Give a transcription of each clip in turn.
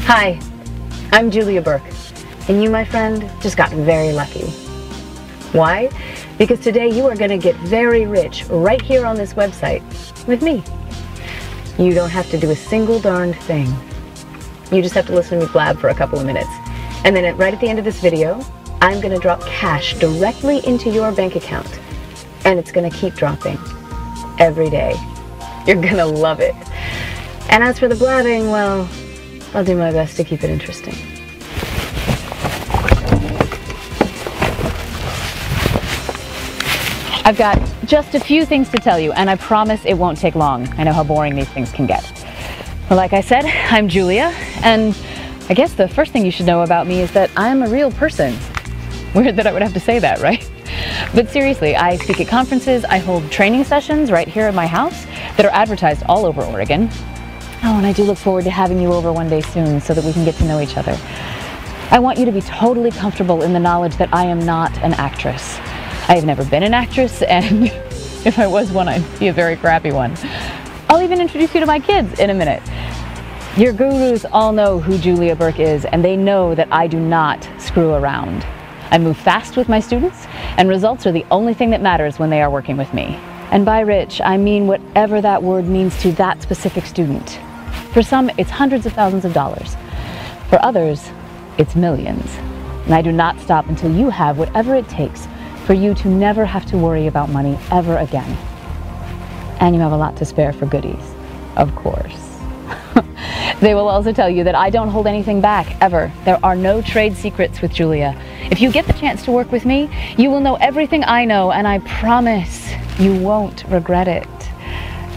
Hi, I'm Julia Burke, and you, my friend, just got very lucky. Why? Because today you are going to get very rich right here on this website with me. You don't have to do a single darned thing. You just have to listen to me blab for a couple of minutes. And then right at the end of this video, I'm going to drop cash directly into your bank account. And it's going to keep dropping every day. You're going to love it. And as for the blabbing, well, I'll do my best to keep it interesting. I've got just a few things to tell you, and I promise it won't take long. I know how boring these things can get. Well, like I said, I'm Julia, and I guess the first thing you should know about me is that I'm a real person. Weird that I would have to say that, right? But seriously, I speak at conferences, I hold training sessions right here at my house that are advertised all over Oregon. Oh, and I do look forward to having you over one day soon so that we can get to know each other. I want you to be totally comfortable in the knowledge that I am not an actress. I have never been an actress, and if I was one, I'd be a very crappy one. I'll even introduce you to my kids in a minute. Your gurus all know who Julia Burke is, and they know that I do not screw around. I move fast with my students, and results are the only thing that matters when they are working with me. And by rich, I mean whatever that word means to that specific student. For some, it's hundreds of thousands of dollars. For others, it's millions. And I do not stop until you have whatever it takes for you to never have to worry about money ever again. And you have a lot to spare for goodies, of course. They will also tell you that I don't hold anything back, ever. There are no trade secrets with Julia. If you get the chance to work with me, you will know everything I know, and I promise you won't regret it.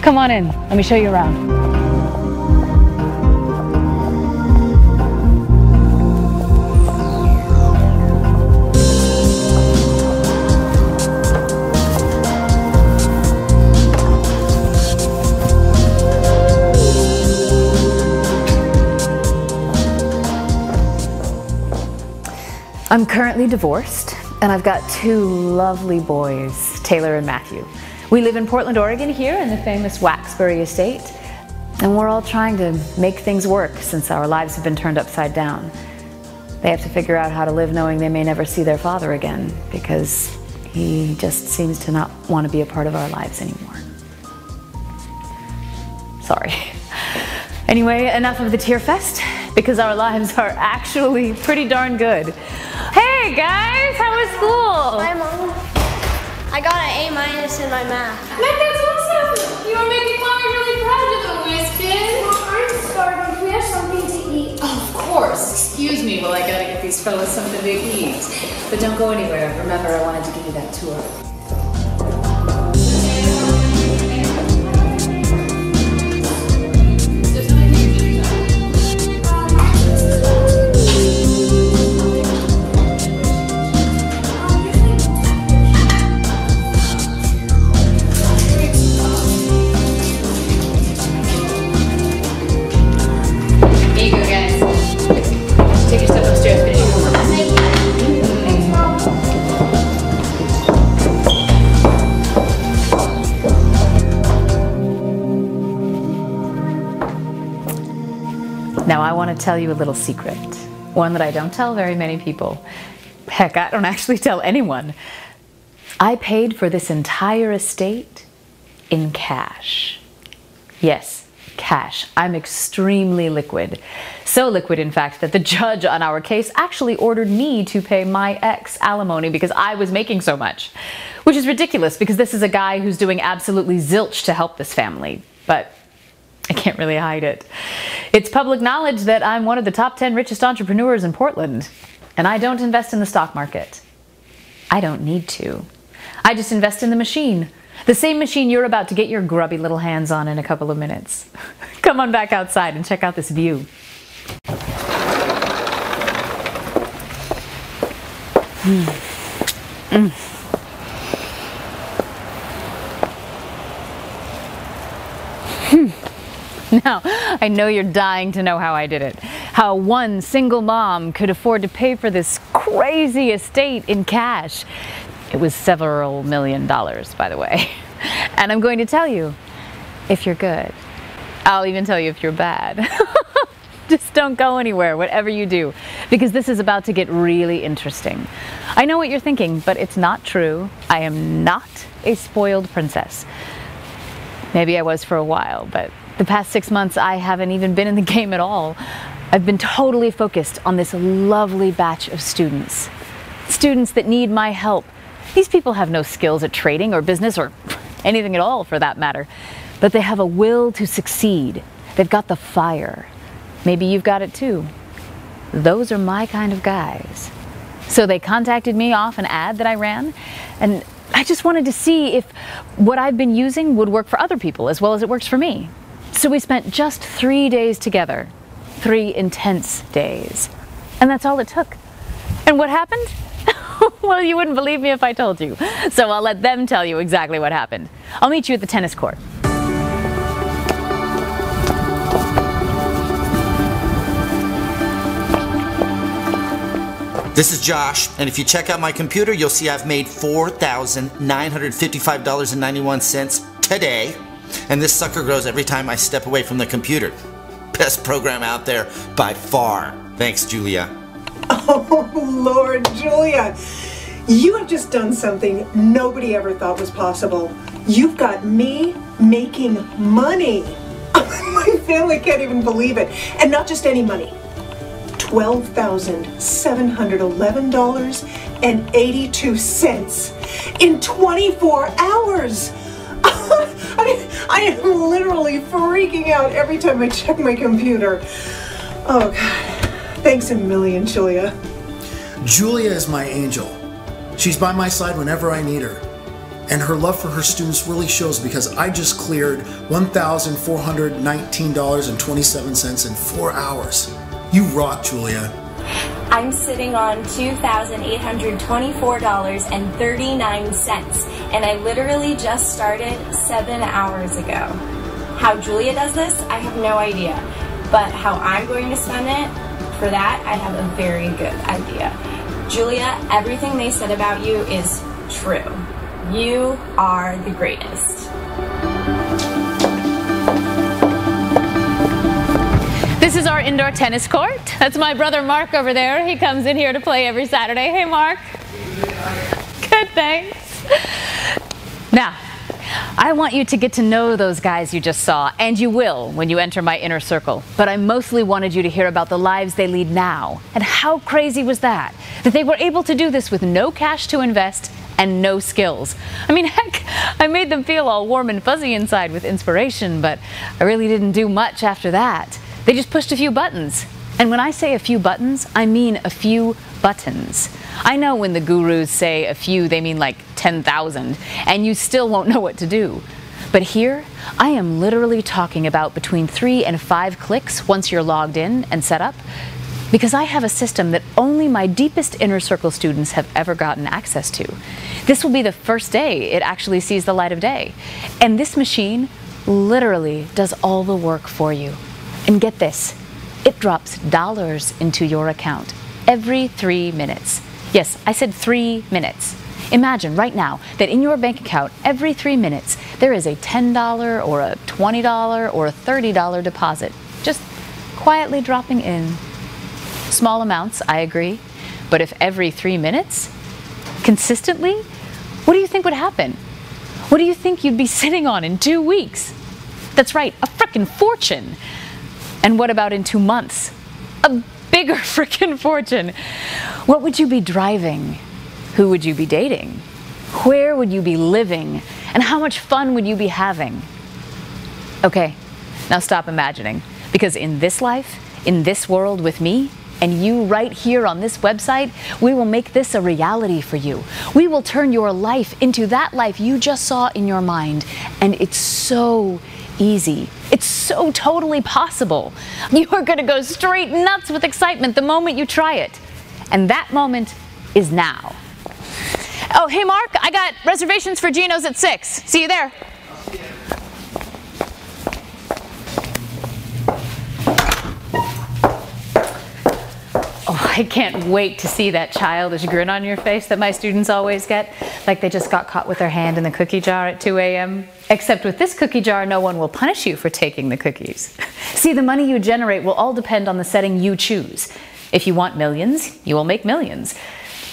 Come on in, let me show you around. I'm currently divorced, and I've got two lovely boys, Taylor and Matthew. We live in Portland, Oregon here in the famous Waxbury estate, and we're all trying to make things work since our lives have been turned upside down. They have to figure out how to live knowing they may never see their father again because he just seems to not want to be a part of our lives anymore. Sorry. Anyway, enough of the tear fest, because our lives are actually pretty darn good. Hey guys, how was school? Hi Mom. I got an A- in my math. Mike, that's awesome! You are making Mommy really proud, you little whiz-kid. Mom, I'm starving. Can we have something to eat? Oh, of course. Excuse me while I gotta get these fellas something to eat. But don't go anywhere. Remember, I wanted to give you that tour. Now I want to tell you a little secret, one that I don't tell very many people. Heck, I don't actually tell anyone. I paid for this entire estate in cash. Yes, cash. I'm extremely liquid. So liquid, in fact, that the judge on our case actually ordered me to pay my ex alimony because I was making so much. Which is ridiculous because this is a guy who's doing absolutely zilch to help this family. But I can't really hide it. It's public knowledge that I'm one of the top 10 richest entrepreneurs in Portland, and I don't invest in the stock market. I don't need to. I just invest in the machine. The same machine you're about to get your grubby little hands on in a couple of minutes. Come on back outside and check out this view. Now, I know you're dying to know how I did it. How one single mom could afford to pay for this crazy estate in cash. It was several $1 million, by the way. And I'm going to tell you if you're good. I'll even tell you if you're bad. Just don't go anywhere, whatever you do, because this is about to get really interesting. I know what you're thinking, but it's not true. I am not a spoiled princess. Maybe I was for a while, but the past 6 months I haven't even been in the game at all. I've been totally focused on this lovely batch of students. Students that need my help. These people have no skills at trading or business or anything at all for that matter, but they have a will to succeed. They've got the fire. Maybe you've got it too. Those are my kind of guys. So they contacted me off an ad that I ran, and I just wanted to see if what I've been using would work for other people as well as it works for me. So we spent just 3 days together, 3 intense days. And that's all it took. And what happened? Well, you wouldn't believe me if I told you. So I'll let them tell you exactly what happened. I'll meet you at the tennis court. This is Josh, and if you check out my computer, you'll see I've made $4,955.91 today, and this sucker grows every time I step away from the computer. Best program out there by far. Thanks, Julia. Oh, Lord, Julia, you have just done something nobody ever thought was possible. You've got me making money. My family can't even believe it. And not just any money. $12,711.82 in 24 hours. I am literally freaking out every time I check my computer. Oh, God. Thanks a million, Julia. Julia is my angel. She's by my side whenever I need her. And her love for her students really shows because I just cleared $1,419.27 in 4 hours. You rock, Julia. I'm sitting on $2,824.39, and I literally just started 7 hours ago. How Julia does this, I have no idea. But how I'm going to spend it, for that, I have a very good idea. Julia, everything they said about you is true. You are the greatest. This is our indoor tennis court. That's my brother Mark over there. He comes in here to play every Saturday. Hey, Mark. Good, thanks. Now, I want you to get to know those guys you just saw, and you will when you enter my inner circle. But I mostly wanted you to hear about the lives they lead now. And how crazy was that? That they were able to do this with no cash to invest and no skills. I mean, heck, I made them feel all warm and fuzzy inside with inspiration, but I really didn't do much after that. They just pushed a few buttons. And when I say a few buttons, I mean a few buttons. I know when the gurus say a few, they mean like 10,000, and you still won't know what to do. But here, I am literally talking about between 3 and 5 clicks once you're logged in and set up, because I have a system that only my deepest inner circle students have ever gotten access to. This will be the first day it actually sees the light of day. And this machine literally does all the work for you. And get this, it drops dollars into your account every 3 minutes. Yes, I said 3 minutes. Imagine right now that in your bank account, every 3 minutes, there is a $10 or a $20 or a $30 deposit, just quietly dropping in. Small amounts, I agree, but if every 3 minutes, consistently, what do you think would happen? What do you think you'd be sitting on in 2 weeks? That's right, a frickin' fortune. And what about in 2 months? A bigger frickin' fortune. What would you be driving? Who would you be dating? Where would you be living? And how much fun would you be having? Okay, now stop imagining, because in this life, in this world with me, and you right here on this website, we will make this a reality for you. We will turn your life into that life you just saw in your mind. And it's so easy. It's so totally possible. You are going to go straight nuts with excitement the moment you try it. And that moment is now. Oh, hey Mark, I got reservations for Gino's at 6. See you there. I can't wait to see that childish grin on your face that my students always get, like they just got caught with their hand in the cookie jar at 2 a.m. Except with this cookie jar, no one will punish you for taking the cookies. See, the money you generate will all depend on the setting you choose. If you want millions, you will make millions.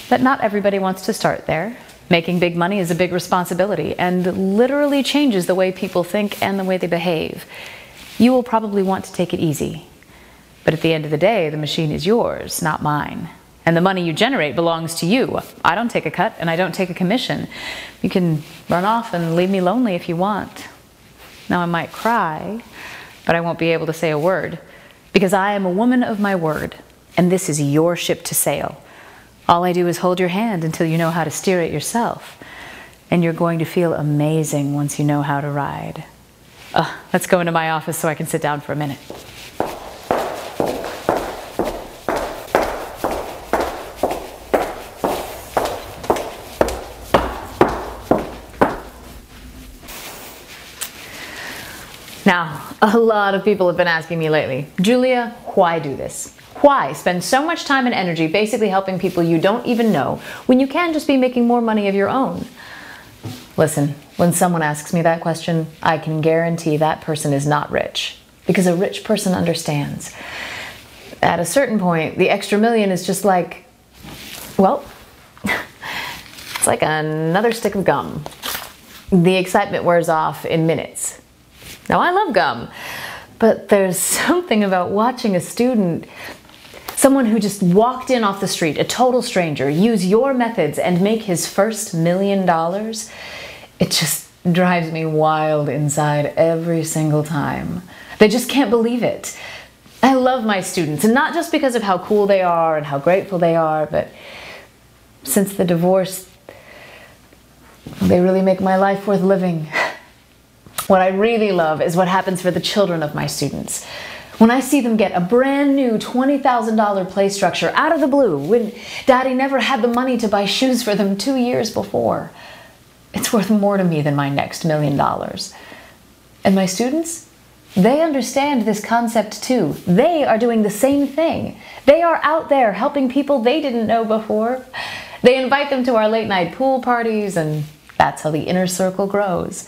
But not everybody wants to start there. Making big money is a big responsibility and literally changes the way people think and the way they behave. You will probably want to take it easy. But at the end of the day, the machine is yours, not mine. And the money you generate belongs to you. I don't take a cut and I don't take a commission. You can run off and leave me lonely if you want. Now I might cry, but I won't be able to say a word because I am a woman of my word and this is your ship to sail. All I do is hold your hand until you know how to steer it yourself. And you're going to feel amazing once you know how to ride. Let's go into my office so I can sit down for a minute. Now, a lot of people have been asking me lately, Julia, why do this? Why spend so much time and energy basically helping people you don't even know when you can just be making more money of your own? Listen, when someone asks me that question, I can guarantee that person is not rich, because a rich person understands. At a certain point, the extra million is just like, well, it's like another stick of gum. The excitement wears off in minutes. Now, I love gum, but there's something about watching a student, someone who just walked in off the street, a total stranger, use your methods and make his first $1 million. It just drives me wild inside every single time. They just can't believe it. I love my students, and not just because of how cool they are and how grateful they are, but since the divorce, they really make my life worth living. What I really love is what happens for the children of my students. When I see them get a brand new $20,000 play structure out of the blue, when Daddy never had the money to buy shoes for them 2 years before, it's worth more to me than my next $1 million. And my students, they understand this concept too. They are doing the same thing. They are out there helping people they didn't know before. They invite them to our late night pool parties, and that's how the inner circle grows.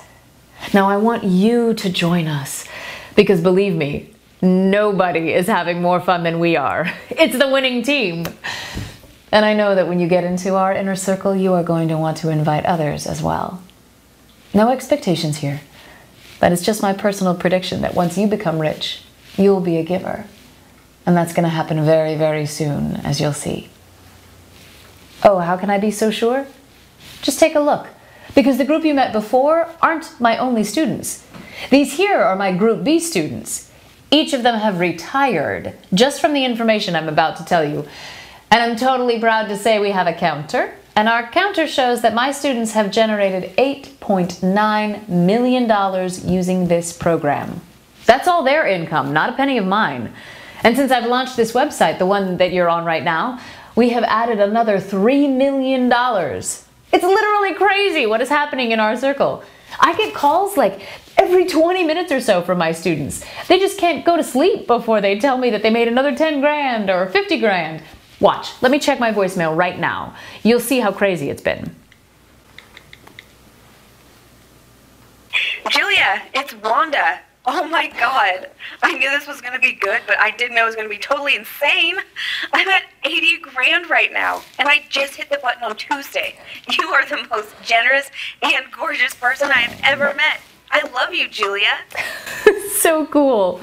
Now I want you to join us, because believe me, nobody is having more fun than we are. It's the winning team. And I know that when you get into our inner circle, you are going to want to invite others as well. No expectations here, but it's just my personal prediction that once you become rich, you'll be a giver. And that's going to happen very, very soon, as you'll see. Oh, how can I be so sure? Just take a look. Because the group you met before aren't my only students. These here are my Group B students. Each of them have retired, just from the information I'm about to tell you. And I'm totally proud to say we have a counter. And our counter shows that my students have generated $8.9 million using this program. That's all their income, not a penny of mine. And since I've launched this website, the one that you're on right now, we have added another $3 million. It's literally crazy what is happening in our circle. I get calls like every 20 minutes or so from my students. They just can't go to sleep before they tell me that they made another 10 grand or 50 grand. Watch, let me check my voicemail right now. You'll see how crazy it's been. Julia, it's Wanda. Oh my God. I knew this was going to be good, but I didn't know it was going to be totally insane. I'm at 80 grand right now, and I just hit the button on Tuesday. You are the most generous and gorgeous person I have ever met. I love you, Julia. So cool.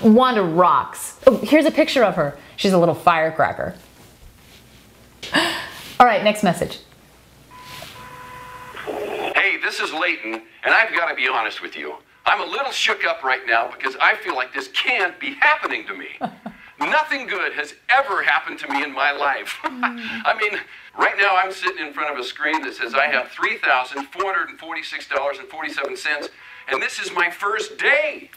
Wanda rocks. Oh, here's a picture of her. She's a little firecracker. All right, next message. Hey, this is Leighton, and I've got to be honest with you. I'm a little shook up right now because I feel like this can't be happening to me. Nothing good has ever happened to me in my life. I mean, right now I'm sitting in front of a screen that says I have $3,446.47, and this is my first day.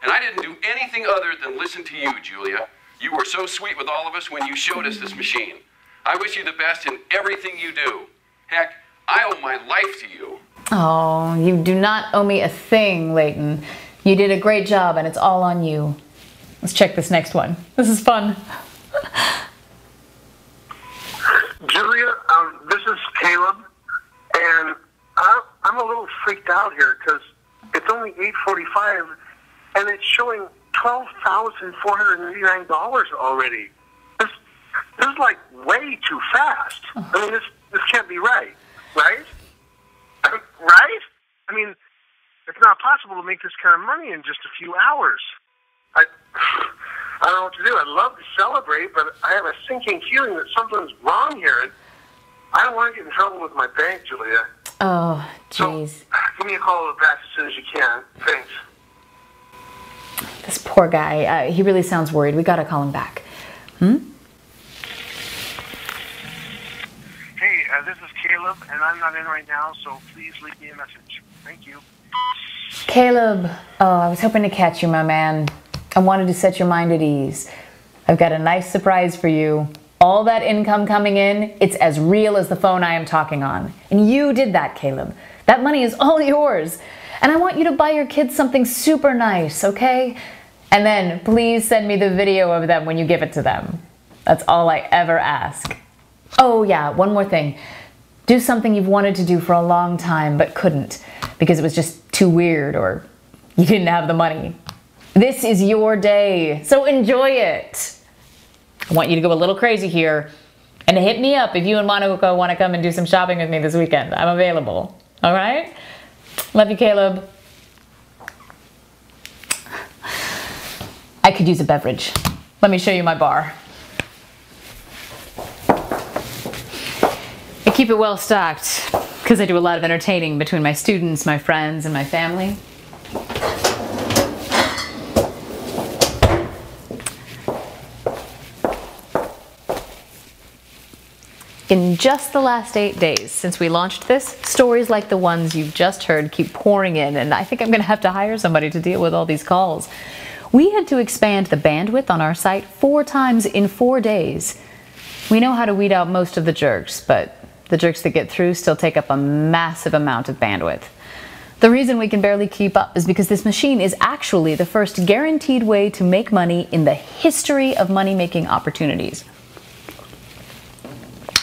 And I didn't do anything other than listen to you, Julia. You were so sweet with all of us when you showed us this machine. I wish you the best in everything you do. Heck, I owe my life to you. Oh, you do not owe me a thing, Leighton. You did a great job, and it's all on you. Let's check this next one. This is fun. I'm a little freaked out here because it's only 8:45 and it's showing $12,489 already. This is like way too fast. I mean, this can't be right, right? Right? I mean, it's not possible to make this kind of money in just a few hours. I don't know what to do. I'd love to celebrate, but I have a sinking feeling that something's wrong here. And I don't want to get in trouble with my bank, Julia. Oh, jeez. So, give me a call back as soon as you can. Thanks. This poor guy, he really sounds worried. We gotta call him back. Hey, this is Caleb, and I'm not in right now, so please leave me a message. Thank you. Caleb, oh, I was hoping to catch you, my man. I wanted to set your mind at ease. I've got a nice surprise for you. All that income coming in, it's as real as the phone I am talking on. And you did that, Caleb. That money is all yours. And I want you to buy your kids something super nice, okay? And then please send me the video of them when you give it to them. That's all I ever ask. Oh yeah, one more thing. Do something you've wanted to do for a long time but couldn't because it was just too weird or you didn't have the money. This is your day, so enjoy it. I want you to go a little crazy here and hit me up if you and Monica want to come and do some shopping with me this weekend. I'm available, all right? Love you, Caleb. I could use a beverage. Let me show you my bar. I keep it well stocked because I do a lot of entertaining between my students, my friends, and my family. In just the last 8 days since we launched this, stories like the ones you've just heard keep pouring in, and I think I'm going to have to hire somebody to deal with all these calls. We had to expand the bandwidth on our site 4 times in 4 days. We know how to weed out most of the jerks, but the jerks that get through still take up a massive amount of bandwidth. The reason we can barely keep up is because this machine is actually the first guaranteed way to make money in the history of money-making opportunities.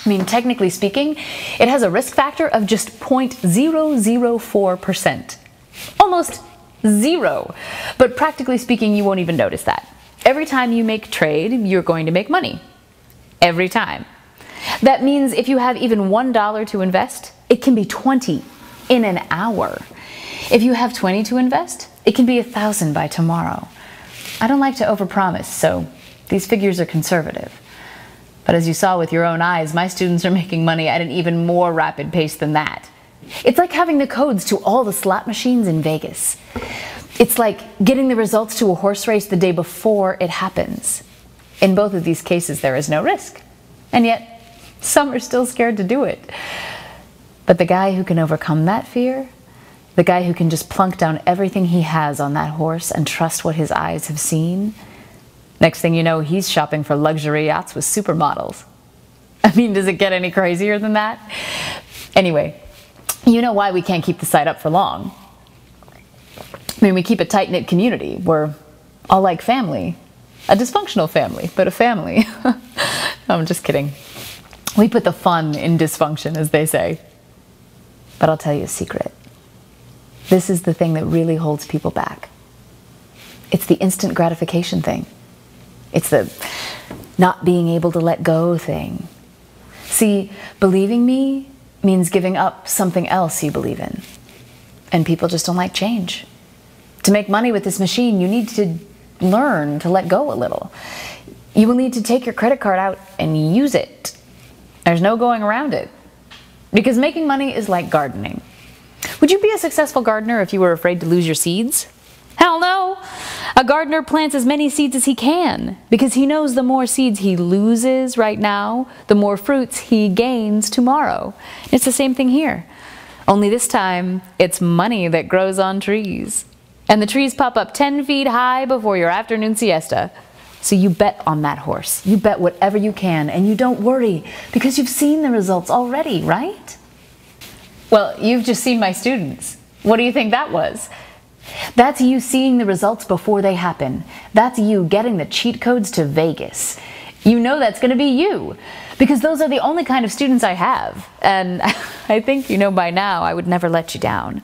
I mean, technically speaking, it has a risk factor of just 0.004%. Almost zero. But practically speaking, you won't even notice that. Every time you make trade, you're going to make money. Every time. That means if you have even $1 to invest, it can be 20 in an hour. If you have 20 to invest, it can be 1,000 by tomorrow. I don't like to overpromise, so these figures are conservative. But as you saw with your own eyes, my students are making money at an even more rapid pace than that. It's like having the codes to all the slot machines in Vegas. It's like getting the results to a horse race the day before it happens. In both of these cases, there is no risk. And yet, some are still scared to do it. But the guy who can overcome that fear, the guy who can just plunk down everything he has on that horse and trust what his eyes have seen, next thing you know, he's shopping for luxury yachts with supermodels. I mean, does it get any crazier than that? Anyway, you know why we can't keep the site up for long. I mean, we keep a tight-knit community. We're all like family. A dysfunctional family, but a family. I'm just kidding. We put the fun in dysfunction, as they say. But I'll tell you a secret. This is the thing that really holds people back. It's the instant gratification thing. It's the not being able to let go thing. See, believing me means giving up something else you believe in. And people just don't like change. To make money with this machine, you need to learn to let go a little. You will need to take your credit card out and use it. There's no going around it. Because making money is like gardening. Would you be a successful gardener if you were afraid to lose your seeds? Hell no! A gardener plants as many seeds as he can because he knows the more seeds he loses right now, the more fruits he gains tomorrow. It's the same thing here. Only this time, it's money that grows on trees. And the trees pop up 10 feet high before your afternoon siesta. So you bet on that horse. You bet whatever you can, and you don't worry because you've seen the results already, right? Well, you've just seen my students. What do you think that was? That's you seeing the results before they happen. That's you getting the cheat codes to Vegas. You know that's going to be you, because those are the only kind of students I have. And I think you know by now I would never let you down.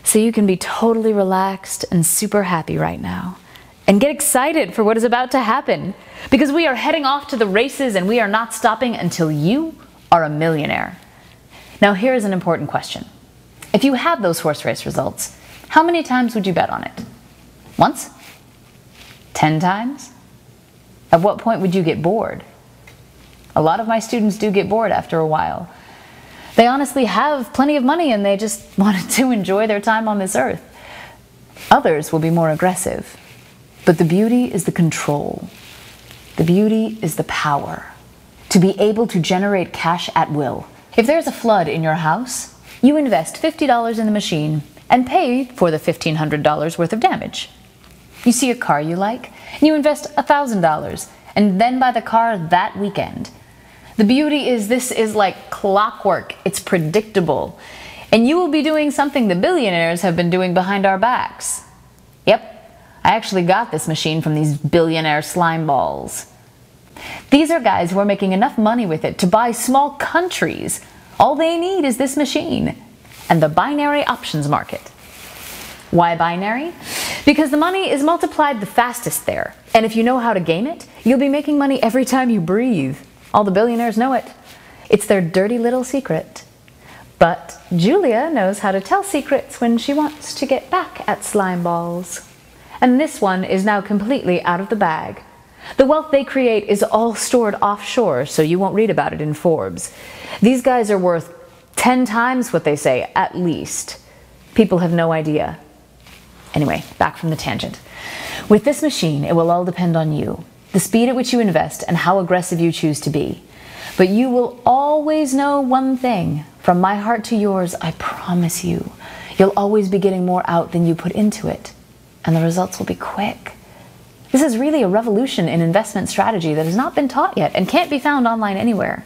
So you can be totally relaxed and super happy right now. And get excited for what is about to happen, because we are heading off to the races and we are not stopping until you are a millionaire. Now here is an important question. If you had those horse race results, how many times would you bet on it? Once? 10 times? At what point would you get bored? A lot of my students do get bored after a while. They honestly have plenty of money and they just wanted to enjoy their time on this earth. Others will be more aggressive. But the beauty is the control. The beauty is the power. To be able to generate cash at will. If there's a flood in your house, you invest $50 in the machine and pay for the $1,500 worth of damage. You see a car you like, and you invest $1,000 and then buy the car that weekend. The beauty is this is like clockwork. It's predictable. And you will be doing something the billionaires have been doing behind our backs. Yep. I actually got this machine from these billionaire slime balls. These are guys who are making enough money with it to buy small countries. All they need is this machine and the binary options market. Why binary? Because the money is multiplied the fastest there. And if you know how to game it, you'll be making money every time you breathe. All the billionaires know it. It's their dirty little secret. But Julia knows how to tell secrets when she wants to get back at slime balls. And this one is now completely out of the bag. The wealth they create is all stored offshore, so you won't read about it in Forbes. These guys are worth 10 times what they say, at least. People have no idea. Anyway, back from the tangent. With this machine, it will all depend on you, the speed at which you invest and how aggressive you choose to be. But you will always know one thing. From my heart to yours, I promise you, you'll always be getting more out than you put into it. And the results will be quick. This is really a revolution in investment strategy that has not been taught yet and can't be found online anywhere.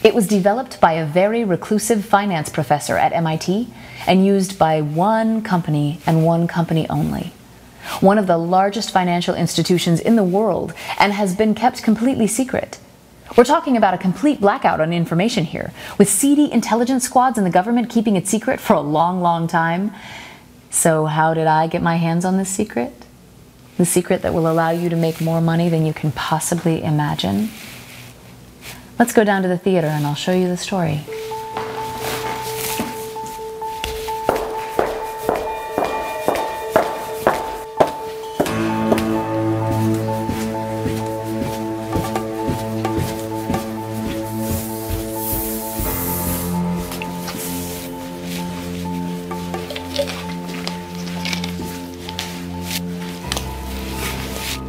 It was developed by a very reclusive finance professor at MIT and used by one company and one company only. One of the largest financial institutions in the world, and has been kept completely secret. We're talking about a complete blackout on information here, with seedy intelligence squads in the government keeping it secret for a long, long time. So how did I get my hands on this secret? The secret that will allow you to make more money than you can possibly imagine? Let's go down to the theater and I'll show you the story.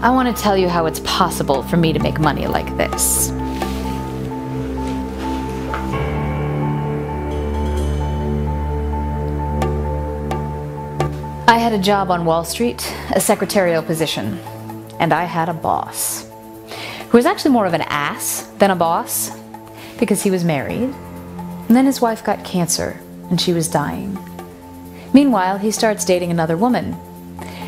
I want to tell you how it's possible for me to make money like this. I had a job on Wall Street, a secretarial position, and I had a boss who was actually more of an ass than a boss because he was married, and then his wife got cancer and she was dying. Meanwhile, he starts dating another woman.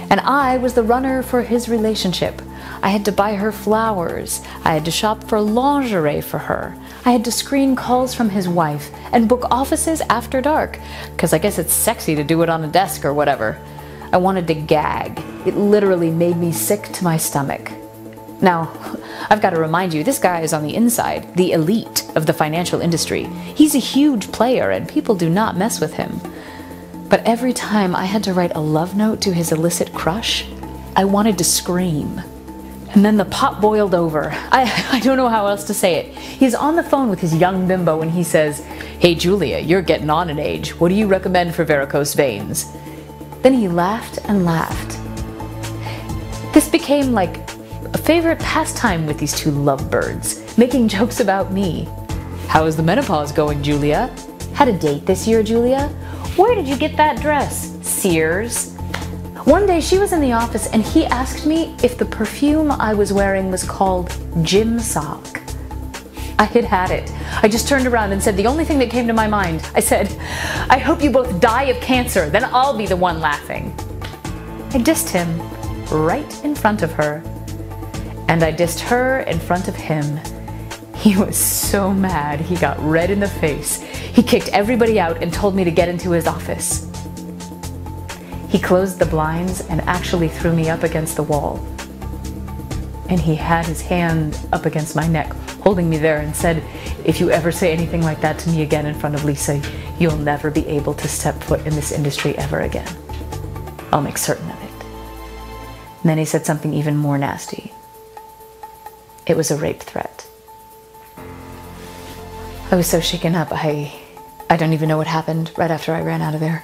And I was the runner for his relationship. I had to buy her flowers. I had to shop for lingerie for her. I had to screen calls from his wife and book offices after dark, because I guess it's sexy to do it on a desk or whatever. I wanted to gag. It literally made me sick to my stomach. Now, I've got to remind you, this guy is on the inside, the elite of the financial industry. He's a huge player and people do not mess with him. But every time I had to write a love note to his illicit crush, I wanted to scream. And then the pot boiled over. I don't know how else to say it. He's on the phone with his young bimbo and he says, "Hey Julia, you're getting on in age. What do you recommend for varicose veins?" Then he laughed and laughed. This became like a favorite pastime with these two lovebirds, making jokes about me. "How is the menopause going, Julia? Had a date this year, Julia? Where did you get that dress? Sears?" One day she was in the office and he asked me if the perfume I was wearing was called Gym Sock. I had it. I just turned around and said the only thing that came to my mind. I said, "I hope you both die of cancer, then I'll be the one laughing." I dissed him right in front of her. And I dissed her in front of him. He was so mad, he got red in the face. He kicked everybody out and told me to get into his office. He closed the blinds and actually threw me up against the wall. And he had his hand up against my neck, holding me there, and said, "If you ever say anything like that to me again in front of Lisa, you'll never be able to step foot in this industry ever again. I'll make certain of it." And then he said something even more nasty. It was a rape threat. I was so shaken up, I don't even know what happened right after I ran out of there.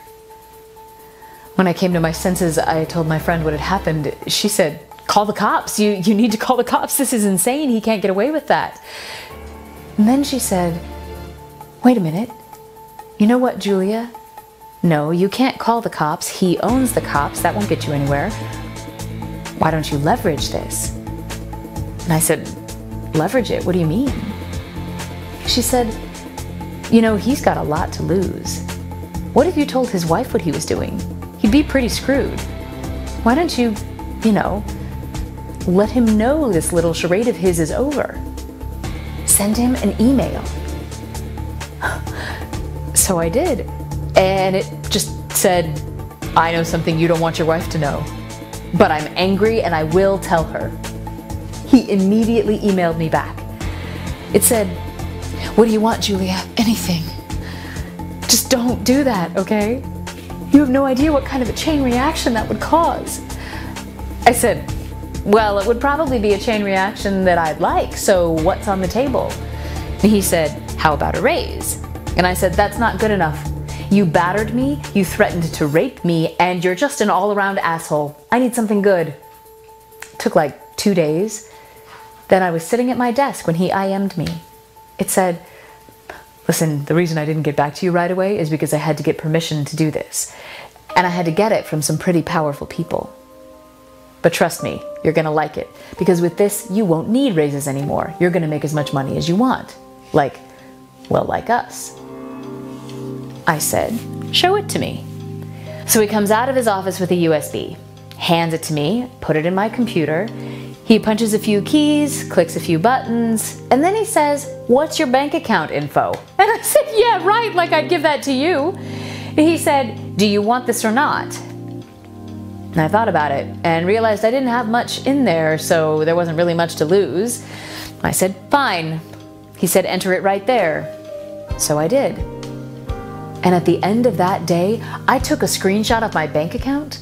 When I came to my senses, I told my friend what had happened. She said, "Call the cops. You need to call the cops. This is insane. He can't get away with that." And then she said, "Wait a minute. You know what, Julia? No, you can't call the cops. He owns the cops. That won't get you anywhere. Why don't you leverage this?" And I said, "Leverage it? What do you mean?" She said, "You know, he's got a lot to lose. What if you told his wife what he was doing? He'd be pretty screwed. Why don't you let him know this little charade of his is over. Send him an email." So I did. And it just said, "I know something you don't want your wife to know, but I'm angry and I will tell her." He immediately emailed me back. It said, "What do you want, Julia? Anything. Just don't do that, okay? You have no idea what kind of a chain reaction that would cause." I said, "Well, it would probably be a chain reaction that I'd like, so what's on the table?" And he said, "How about a raise?" And I said, "That's not good enough. You battered me, you threatened to rape me, and you're just an all-around asshole. I need something good." It took like 2 days. Then I was sitting at my desk when he IM'd me. It said, "Listen, the reason I didn't get back to you right away is because I had to get permission to do this. And I had to get it from some pretty powerful people. But trust me, you're gonna like it, because with this, you won't need raises anymore. You're gonna make as much money as you want. Like us." I said, "Show it to me." So he comes out of his office with a USB, hands it to me, put it in my computer. He punches a few keys, clicks a few buttons, and then he says, "What's your bank account info?" And I said, "Yeah, right, like I'd give that to you." He said, "Do you want this or not?" And I thought about it and realized I didn't have much in there, so there wasn't really much to lose. I said, "Fine." He said, "Enter it right there." So I did. And at the end of that day, I took a screenshot of my bank account.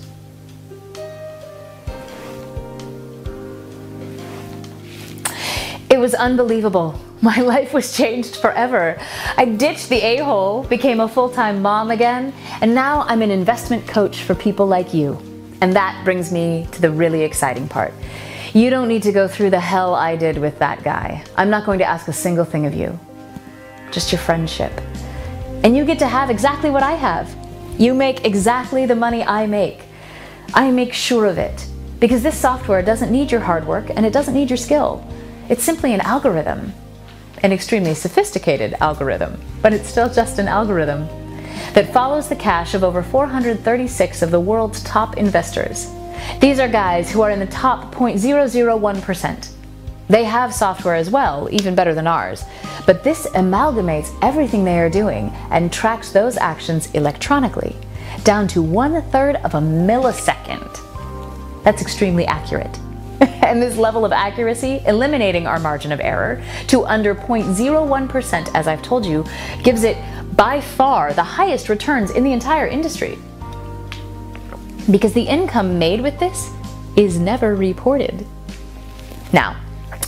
It was unbelievable. My life was changed forever. I ditched the a-hole, became a full-time mom again, and now I'm an investment coach for people like you. And that brings me to the really exciting part. You don't need to go through the hell I did with that guy. I'm not going to ask a single thing of you. Just your friendship. And you get to have exactly what I have. You make exactly the money I make. I make sure of it. Because this software doesn't need your hard work and it doesn't need your skill. It's simply an algorithm. An extremely sophisticated algorithm, but it's still just an algorithm that follows the cash of over 436 of the world's top investors. These are guys who are in the top 0.001%. They have software as well, even better than ours, but this amalgamates everything they are doing and tracks those actions electronically, down to 1/3 of a millisecond. That's extremely accurate. And this level of accuracy, eliminating our margin of error to under 0.01%, as I've told you, gives it by far the highest returns in the entire industry. Because the income made with this is never reported. Now,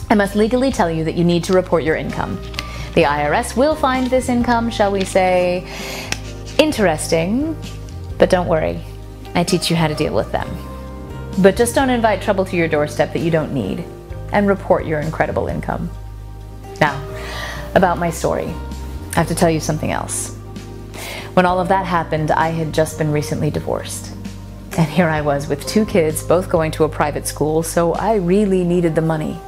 I must legally tell you that you need to report your income. The IRS will find this income, shall we say, interesting, but don't worry, I teach you how to deal with them. But just don't invite trouble to your doorstep that you don't need, and report your incredible income. Now, about my story, I have to tell you something else. When all of that happened, I had just been recently divorced. And here I was with 2 kids, both going to a private school, so I really needed the money.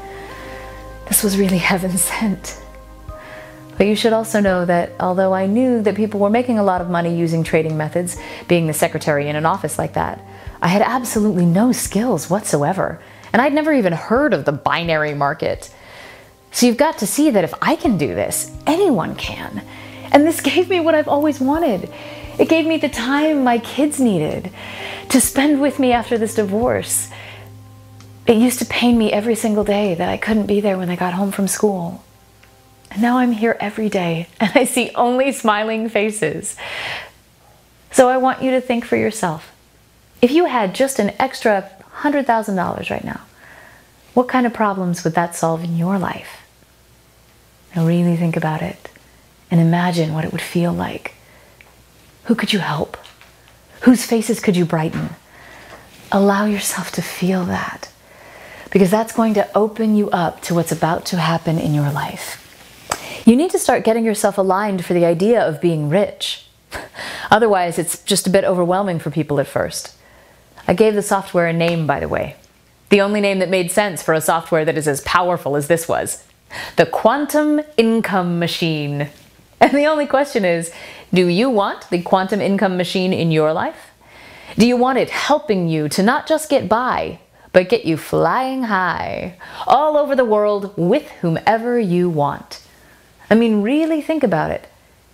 This was really heaven sent. But you should also know that although I knew that people were making a lot of money using trading methods, being the secretary in an office like that, I had absolutely no skills whatsoever, and I'd never even heard of the binary market. So you've got to see that if I can do this, anyone can. And this gave me what I've always wanted. It gave me the time my kids needed to spend with me after this divorce. It used to pain me every single day that I couldn't be there when they got home from school. And now I'm here every day and I see only smiling faces. So I want you to think for yourself. If you had just an extra $100,000 right now, what kind of problems would that solve in your life? Now really think about it and imagine what it would feel like. Who could you help? Whose faces could you brighten? Allow yourself to feel that, because that's going to open you up to what's about to happen in your life. You need to start getting yourself aligned for the idea of being rich. Otherwise, it's just a bit overwhelming for people at first. I gave the software a name, by the way. The only name that made sense for a software that is as powerful as this was. The Quantum Income Machine. And the only question is, do you want the quantum income machine in your life? Do you want it helping you to not just get by, but get you flying high, all over the world with whomever you want? I mean, really think about it.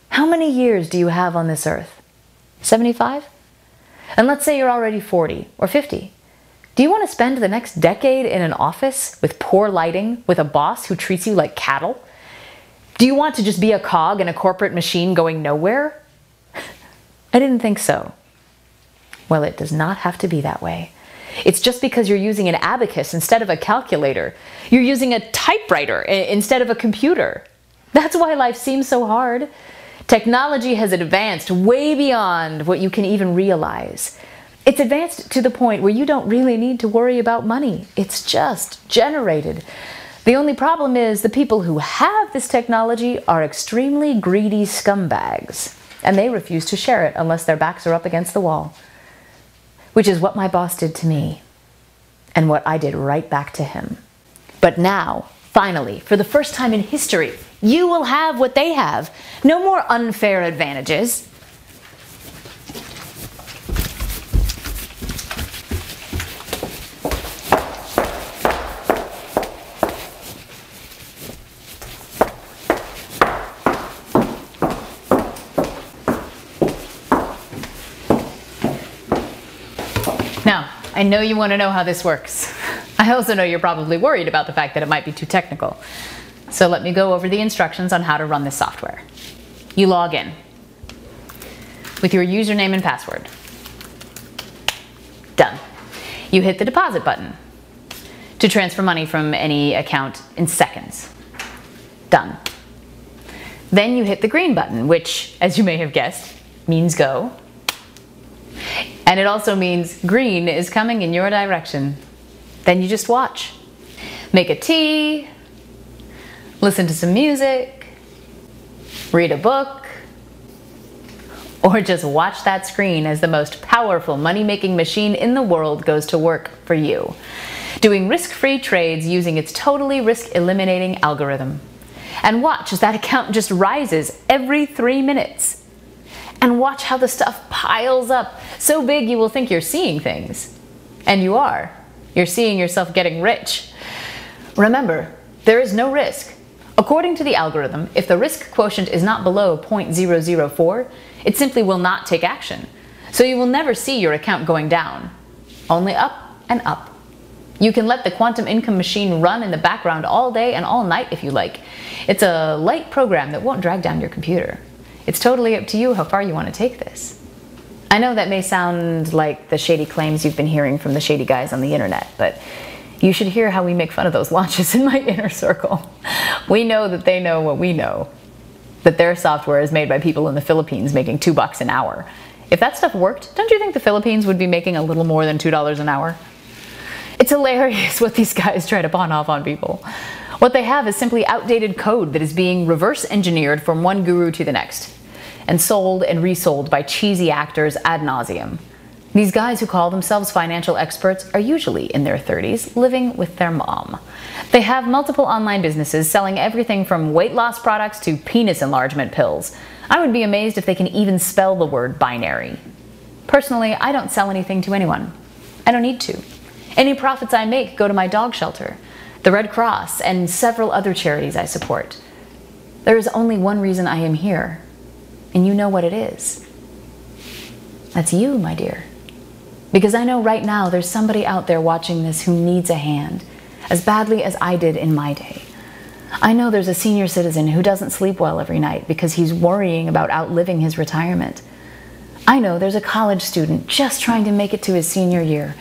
How many years do you have on this earth? 75? And let's say you're already 40 or 50. Do you want to spend the next decade in an office with poor lighting, with a boss who treats you like cattle? Do you want to just be a cog in a corporate machine going nowhere? I didn't think so. Well, it does not have to be that way. It's just because you're using an abacus instead of a calculator. You're using a typewriter instead of a computer. That's why life seems so hard. Technology has advanced way beyond what you can even realize. It's advanced to the point where you don't really need to worry about money. It's just generated. The only problem is the people who have this technology are extremely greedy scumbags, and they refuse to share it unless their backs are up against the wall. Which is what my boss did to me, and what I did right back to him. But now, finally, for the first time in history, you will have what they have. No more unfair advantages. Now, I know you want to know how this works. I also know you're probably worried about the fact that it might be too technical. So let me go over the instructions on how to run this software. You log in with your username and password. Done. You hit the deposit button to transfer money from any account in seconds. Done. Then you hit the green button, which, as you may have guessed, means go. And it also means green is coming in your direction. Then you just watch. Make a tea, listen to some music, read a book, or just watch that screen as the most powerful money-making machine in the world goes to work for you, doing risk-free trades using its totally risk-eliminating algorithm. And watch as that account just rises every 3 minutes. And watch how the stuff piles up, so big you will think you're seeing things. And you are. You're seeing yourself getting rich. Remember, there is no risk. According to the algorithm, if the risk quotient is not below 0.004, it simply will not take action. So you will never see your account going down. Only up and up. You can let the quantum income machine run in the background all day and all night if you like. It's a light program that won't drag down your computer. It's totally up to you how far you want to take this. I know that may sound like the shady claims you've been hearing from the shady guys on the internet, but you should hear how we make fun of those launches in my inner circle. We know that they know what we know, that their software is made by people in the Philippines making $2 an hour. If that stuff worked, don't you think the Philippines would be making a little more than $2 an hour? It's hilarious what these guys try to pawn off on people. What they have is simply outdated code that is being reverse engineered from one guru to the next, and sold and resold by cheesy actors ad nauseum. These guys who call themselves financial experts are usually in their 30s, living with their mom. They have multiple online businesses selling everything from weight loss products to penis enlargement pills. I would be amazed if they can even spell the word binary. Personally, I don't sell anything to anyone. I don't need to. Any profits I make go to my dog shelter, the Red Cross, and several other charities I support. There is only one reason I am here, and you know what it is. That's you, my dear. Because I know right now there's somebody out there watching this who needs a hand, as badly as I did in my day. I know there's a senior citizen who doesn't sleep well every night because he's worrying about outliving his retirement. I know there's a college student just trying to make it to his senior year,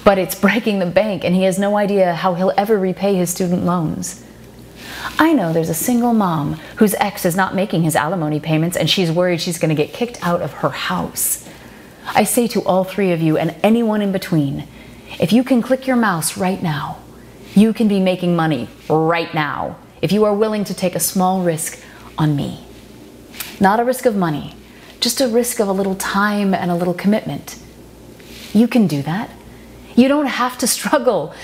but it's breaking the bank and he has no idea how he'll ever repay his student loans. I know there's a single mom whose ex is not making his alimony payments and she's worried she's going to get kicked out of her house. I say to all three of you and anyone in between, if you can click your mouse right now, you can be making money right now if you are willing to take a small risk on me. Not a risk of money, just a risk of a little time and a little commitment. You can do that. You don't have to struggle.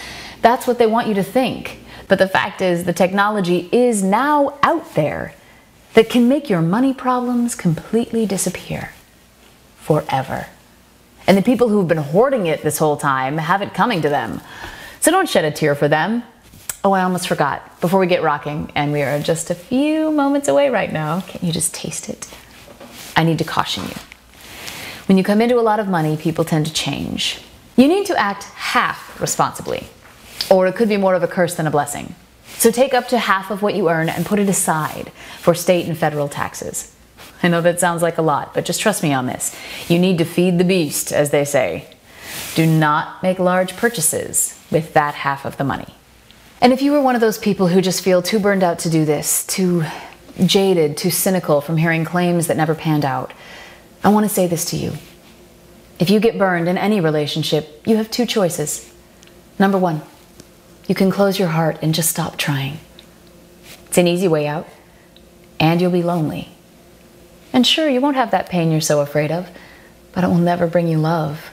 That's what they want you to think. But the fact is, the technology is now out there that can make your money problems completely disappear. Forever. And the people who've been hoarding it this whole time have it coming to them. So don't shed a tear for them. Oh, I almost forgot. Before we get rocking, and we are just a few moments away right now, can't you just taste it? I need to caution you. When you come into a lot of money, people tend to change. You need to act half responsibly, or it could be more of a curse than a blessing. So take up to half of what you earn and put it aside for state and federal taxes. I know that sounds like a lot, but just trust me on this. You need to feed the beast, as they say. Do not make large purchases with that half of the money. And if you were one of those people who just feel too burned out to do this, too jaded, too cynical from hearing claims that never panned out, I want to say this to you. If you get burned in any relationship, you have two choices. Number one, you can close your heart and just stop trying. It's an easy way out, and you'll be lonely. And sure, you won't have that pain you're so afraid of, but it will never bring you love.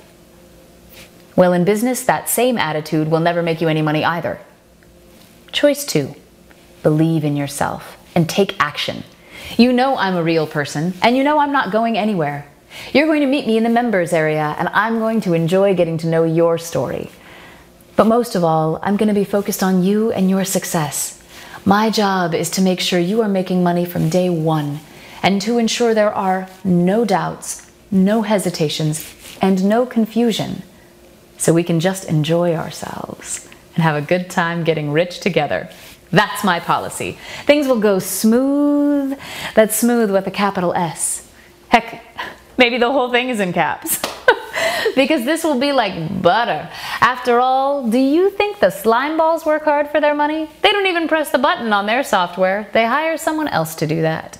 Well, in business, that same attitude will never make you any money either. Choice two, believe in yourself and take action. You know I'm a real person, and you know I'm not going anywhere. You're going to meet me in the members area, and I'm going to enjoy getting to know your story. But most of all, I'm going to be focused on you and your success. My job is to make sure you are making money from day one, and to ensure there are no doubts, no hesitations, and no confusion, so we can just enjoy ourselves and have a good time getting rich together. That's my policy. Things will go smooth. That's smooth with a capital S. Heck, maybe the whole thing is in caps. Because this will be like butter. After all, do you think the slime balls work hard for their money? They don't even press the button on their software. They hire someone else to do that.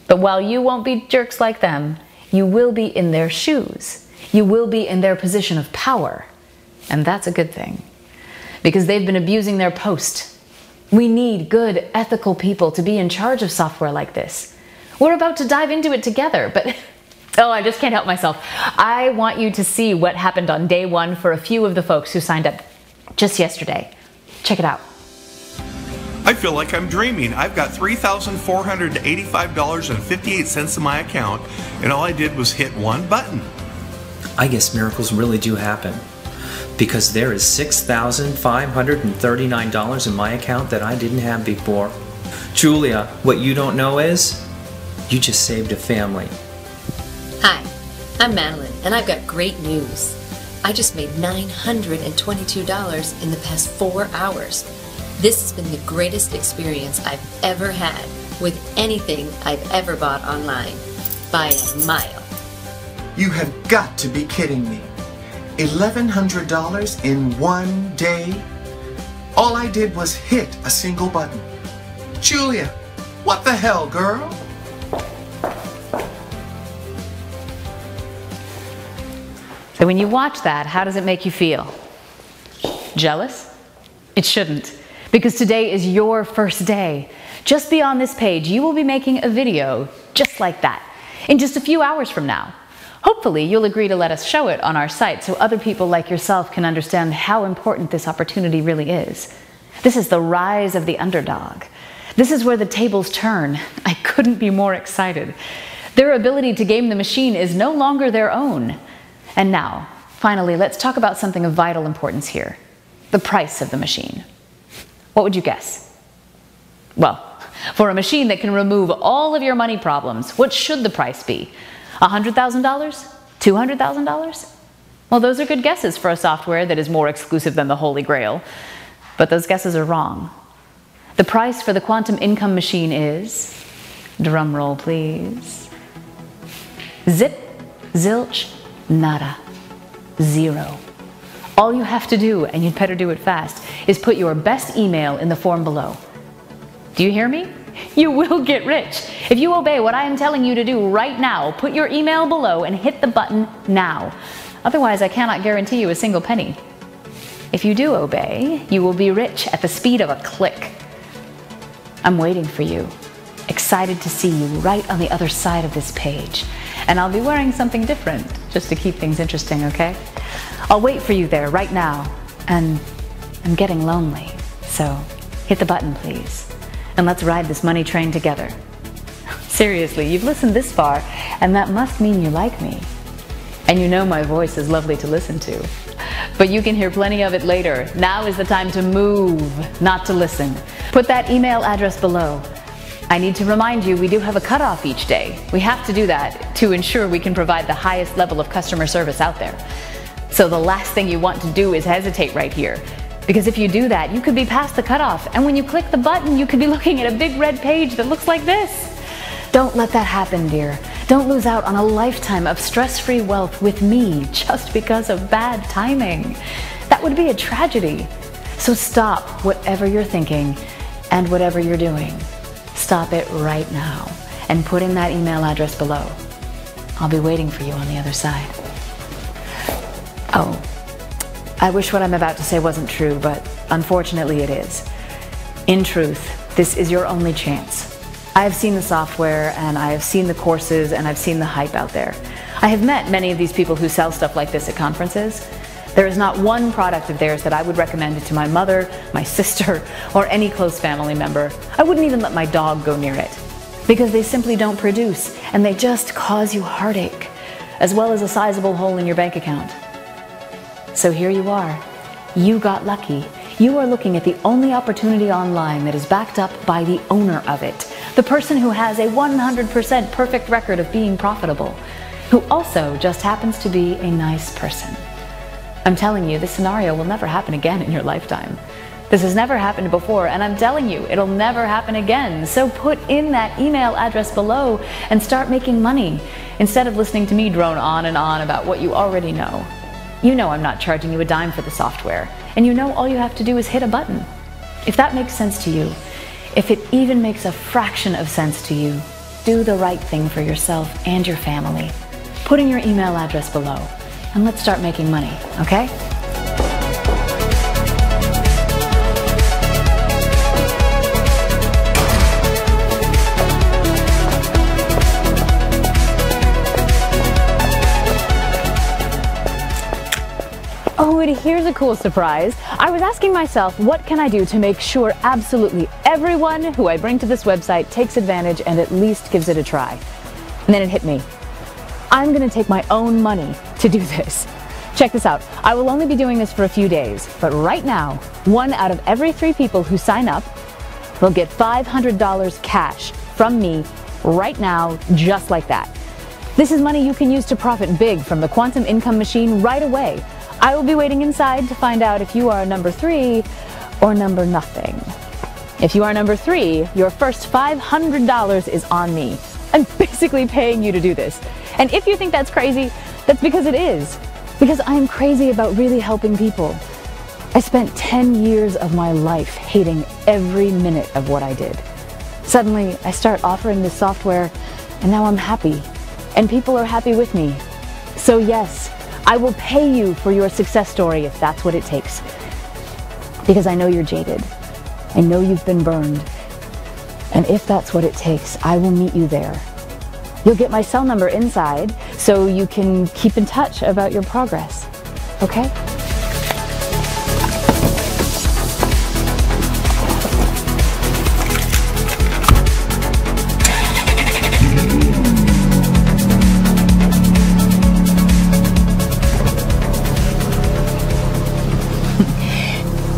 But while you won't be jerks like them, you will be in their shoes. You will be in their position of power. And that's a good thing. Because they've been abusing their post. We need good, ethical people to be in charge of software like this. We're about to dive into it together, but oh, I just can't help myself. I want you to see what happened on day one for a few of the folks who signed up just yesterday. Check it out. I feel like I'm dreaming. I've got $3,485.58 in my account, and all I did was hit one button. I guess miracles really do happen, because there is $6,539 in my account that I didn't have before. Julia, what you don't know is, you just saved a family. Hi, I'm Madeline, and I've got great news. I just made $922 in the past 4 hours. This has been the greatest experience I've ever had with anything I've ever bought online, by a mile. You have got to be kidding me. $1,100 in one day? All I did was hit a single button. Julia, what the hell, girl? So when you watch that, how does it make you feel? Jealous? It shouldn't, because today is your first day. Just beyond this page, you will be making a video just like that in just a few hours from now. Hopefully, you'll agree to let us show it on our site so other people like yourself can understand how important this opportunity really is. This is the rise of the underdog. This is where the tables turn. I couldn't be more excited. Their ability to game the machine is no longer their own. And now, Finally, let's talk about something of vital importance here. The price of the machine. What would you guess? Well, for a machine that can remove all of your money problems, what should the price be? $100,000? $200,000? Well, those are good guesses for a software that is more exclusive than the Holy Grail. But those guesses are wrong. The price for the quantum income machine is, drum roll please, zip, zilch, nada, zero. All you have to do, and you'd better do it fast, is put your best email in the form below. Do you hear me? You will get rich. If you obey what I am telling you to do right now, put your email below and hit the button now. Otherwise, I cannot guarantee you a single penny. If you do obey, you will be rich at the speed of a click. I'm waiting for you, excited to see you right on the other side of this page. And I'll be wearing something different, just to keep things interesting, okay? I'll wait for you there right now, and I'm getting lonely, so hit the button, please, and let's ride this money train together. Seriously, you've listened this far, and that must mean you like me. And you know my voice is lovely to listen to. But you can hear plenty of it later. Now is the time to move, not to listen. Put that email address below. I need to remind you, we do have a cutoff each day. We have to do that to ensure we can provide the highest level of customer service out there. So the last thing you want to do is hesitate right here. Because if you do that, you could be past the cutoff. And when you click the button, you could be looking at a big red page that looks like this. Don't let that happen, dear. Don't lose out on a lifetime of stress-free wealth with me just because of bad timing. That would be a tragedy. So stop whatever you're thinking and whatever you're doing. Stop it right now and put in that email address below. I'll be waiting for you on the other side. Oh, I wish what I'm about to say wasn't true, but unfortunately it is. In truth, this is your only chance. I have seen the software, and I have seen the courses, and I've seen the hype out there. I have met many of these people who sell stuff like this at conferences. There is not one product of theirs that I would recommend to my mother, my sister, or any close family member. I wouldn't even let my dog go near it. Because they simply don't produce, and they just cause you heartache, as well as a sizable hole in your bank account. So here you are. You got lucky. You are looking at the only opportunity online that is backed up by the owner of it. The person who has a 100% perfect record of being profitable, who also just happens to be a nice person. I'm telling you, this scenario will never happen again in your lifetime. This has never happened before, and I'm telling you, it'll never happen again. So put in that email address below and start making money, instead of listening to me drone on and on about what you already know. You know I'm not charging you a dime for the software, and you know all you have to do is hit a button. If that makes sense to you, if it even makes a fraction of sense to you, do the right thing for yourself and your family. Put in your email address below, and let's start making money, okay? Oh, and here's a cool surprise. I was asking myself, what can I do to make sure absolutely everyone who I bring to this website takes advantage and at least gives it a try? And then it hit me. I'm gonna take my own money to do this. Check this out. I will only be doing this for a few days, but right now, 1 out of every 3 people who sign up will get $500 cash from me right now, just like that. This is money you can use to profit big from the quantum income machine right away. I will be waiting inside to find out if you are number 3 or number nothing. If you are number 3, your first $500 is on me. I'm basically paying you to do this. And if you think that's crazy, that's because it is. Because I'm crazy about really helping people. I spent 10 years of my life hating every minute of what I did. Suddenly, I start offering this software, and now I'm happy. And people are happy with me. So yes, I will pay you for your success story if that's what it takes. Because I know you're jaded. I know you've been burned. And if that's what it takes, I will meet you there. You'll get my cell number inside so you can keep in touch about your progress. Okay?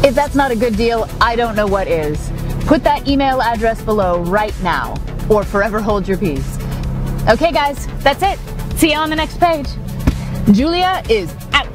If that's not a good deal, I don't know what is. Put that email address below right now, or forever hold your peace. Okay guys, that's it. See you on the next page. Julia is out.